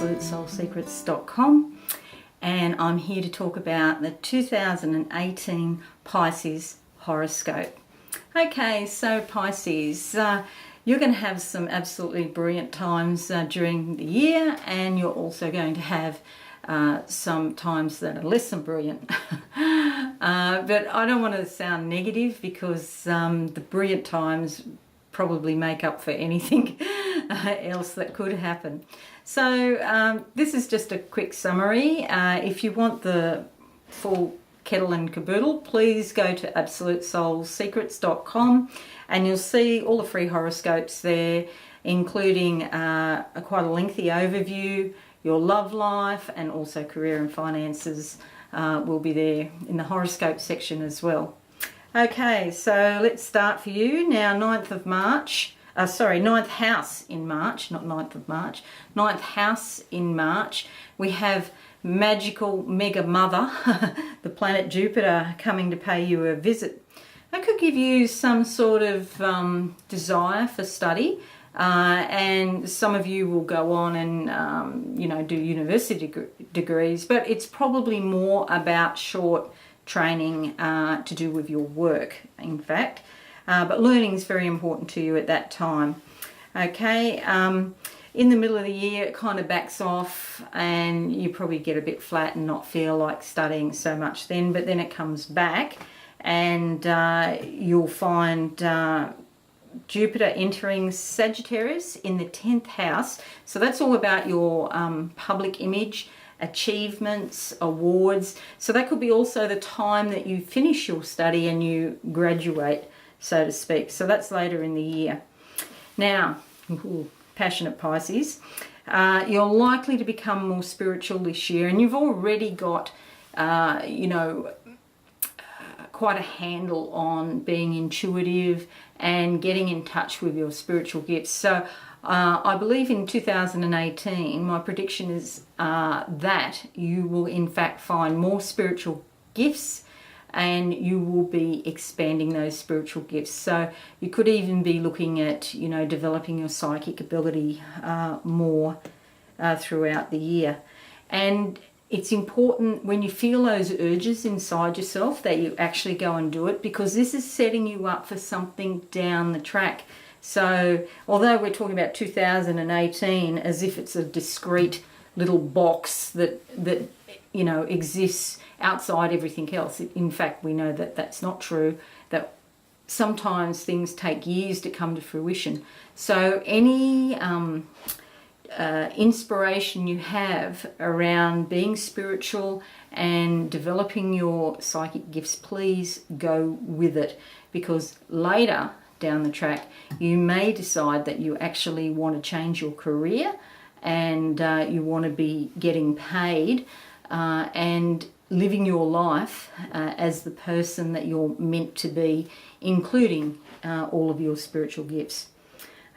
absolutesoulsecrets.com, and I'm here to talk about the 2018 Pisces horoscope. Okay, so Pisces, you're going to have some absolutely brilliant times during the year, and you're also going to have some times that are less than brilliant. But I don't want to sound negative, because the brilliant times probably make up for anything else that could happen. So this is just a quick summary. If you want the full kettle and caboodle, please go to absolutesoulsecrets.com, and you'll see all the free horoscopes there, including quite a lengthy overview, your love life, and also career and finances will be there in the horoscope section as well. Okay, so let's start for you now. 9th house in March, not 9th of March, 9th house in March. We have magical mega mother, the planet Jupiter, coming to pay you a visit. That could give you some sort of desire for study, and some of you will go on and do university degrees, but it's probably more about short training to do with your work, in fact. But learning is very important to you at that time. Okay, in the middle of the year it kind of backs off, and you probably get a bit flat and not feel like studying so much then, but then it comes back, and you'll find Jupiter entering Sagittarius in the 10th house. So that's all about your public image, achievements, awards. So that could be also the time that you finish your study and you graduate, so to speak. So that's later in the year. Now, passionate Pisces, you're likely to become more spiritual this year, and you've already got quite a handle on being intuitive and getting in touch with your spiritual gifts. So I believe in 2018, my prediction is that you will in fact find more spiritual gifts, and you will be expanding those spiritual gifts. So you could even be looking at, developing your psychic ability more throughout the year. And it's important when you feel those urges inside yourself that you actually go and do it, because this is setting you up for something down the track. So although we're talking about 2018 as if it's a discrete little box that exists outside everything else, in fact we know that that's not true, that sometimes things take years to come to fruition. So any inspiration you have around being spiritual and developing your psychic gifts, please go with it, because later down the track you may decide that you actually want to change your career, and you want to be getting paid and living your life as the person that you're meant to be, including all of your spiritual gifts.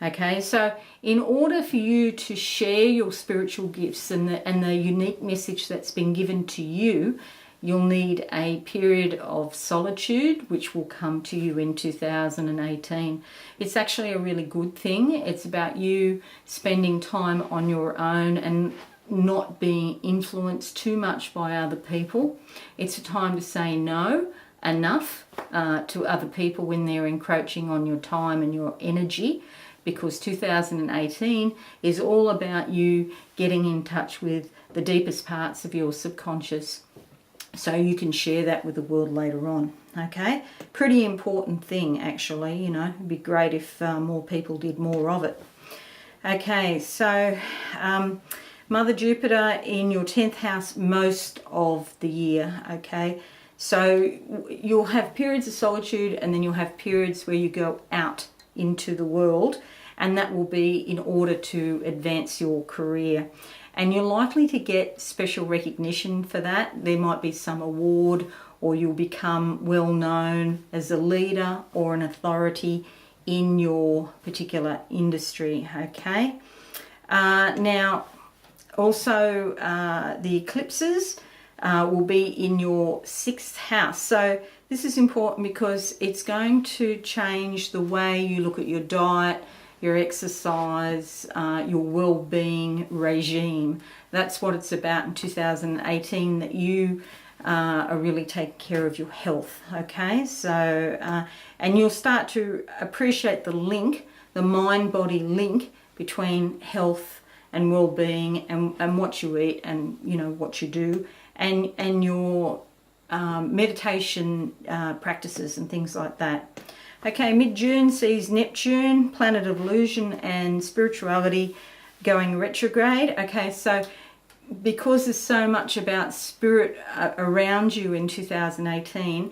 Okay, so in order for you to share your spiritual gifts and the unique message that's been given to you, you'll need a period of solitude, which will come to you in 2018. It's actually a really good thing. It's about you spending time on your own and not being influenced too much by other people. It's a time to say no enough to other people when they're encroaching on your time and your energy, because 2018 is all about you getting in touch with the deepest parts of your subconscious, so you can share that with the world later on. Okay, pretty important thing actually. It'd be great if more people did more of it. Okay, so Mother Jupiter in your 10th house most of the year. Okay, so you'll have periods of solitude, and then you'll have periods where you go out into the world, and that will be in order to advance your career. And you're likely to get special recognition for that. There might be some award, or you'll become well known as a leader or an authority in your particular industry. Okay, now also the eclipses will be in your 6th house. So this is important because it's going to change the way you look at your diet, your exercise, your well-being regime. That's what it's about in 2018, that you are really taking care of your health, okay? So, and you'll start to appreciate the link, the mind-body link between health and well-being, and what you eat, and what you do, and your meditation practices and things like that. Okay, mid-June sees Neptune, planet of illusion and spirituality, going retrograde. Okay, so because there's so much about spirit around you in 2018,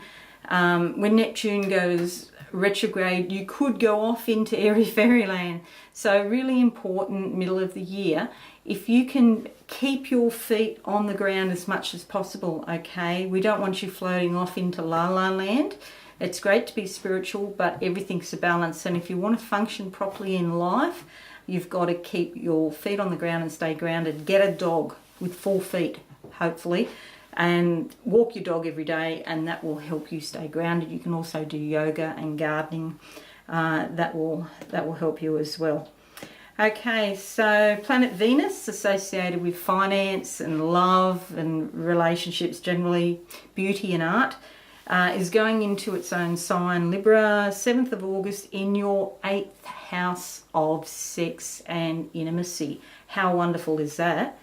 when Neptune goes retrograde, you could go off into airy fairyland. So really important middle of the year, if you can keep your feet on the ground as much as possible, okay? We don't want you floating off into la la land. It's great to be spiritual, but everything's a balance, and if you want to function properly in life, you've got to keep your feet on the ground and stay grounded. Get a dog with 4 feet, hopefully, and walk your dog every day, and that will help you stay grounded. You can also do yoga and gardening. That will help you as well. Okay, so planet Venus, associated with finance and love and relationships generally, beauty and art, is going into its own sign, Libra, 7th of August, in your 8th house of sex and intimacy. How wonderful is that?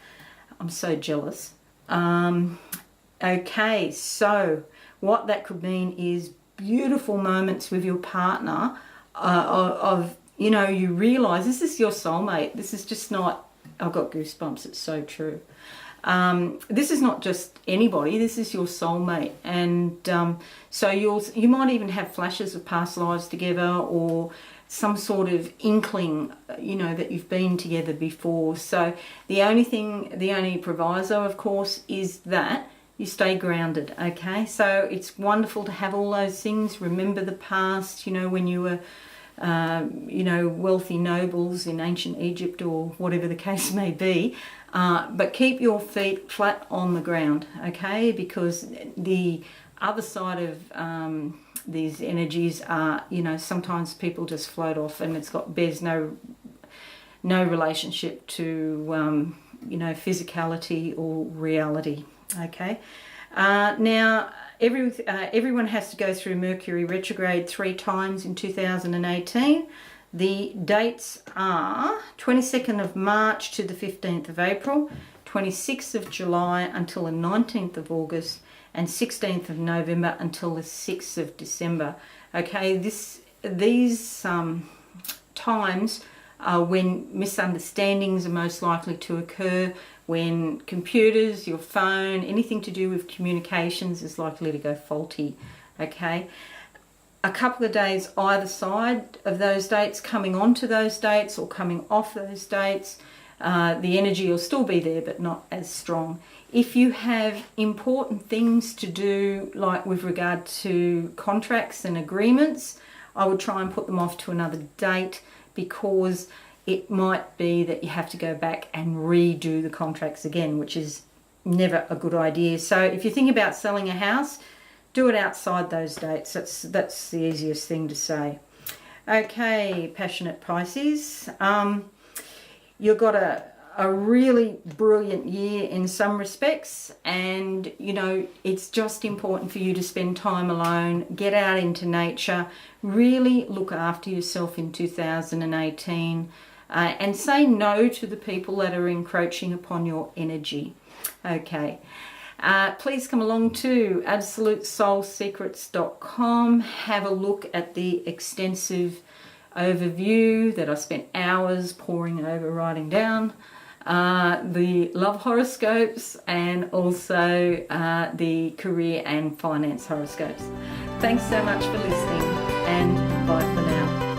I'm so jealous. Okay, so what that could mean is beautiful moments with your partner of you realise this is your soulmate. This is just not, I've got goosebumps, it's so true. This is not just anybody, this is your soulmate. And so you might even have flashes of past lives together, or some sort of inkling, that you've been together before. So the only proviso, of course, is that you stay grounded, okay? So it's wonderful to have all those things. Remember the past, when you were wealthy nobles in ancient Egypt, or whatever the case may be, but keep your feet flat on the ground, okay? Because the other side of these energies are, sometimes people just float off, and bears no relationship to physicality or reality, okay? Now, everyone has to go through Mercury retrograde 3 times in 2018. The dates are 22nd of March to the 15th of April, 26th of July until the 19th of August, and 16th of November until the 6th of December. Okay, these times are when misunderstandings are most likely to occur, when computers, your phone, anything to do with communications is likely to go faulty, okay? A couple of days either side of those dates, coming onto those dates or coming off those dates, the energy will still be there, but not as strong. If you have important things to do, like with regard to contracts and agreements, I would try and put them off to another date, because it might be that you have to go back and redo the contracts again, which is never a good idea. So if you think about selling a house, do it outside those dates. That's the easiest thing to say. Okay, passionate Pisces. You've got a really brilliant year in some respects, and it's just important for you to spend time alone, get out into nature, really look after yourself in 2018, and say no to the people that are encroaching upon your energy. Okay. Please come along to absolutesoulsecrets.com. Have a look at the extensive overview that I spent hours poring over, writing down. The love horoscopes, and also the career and finance horoscopes. Thanks so much for listening, and bye for now.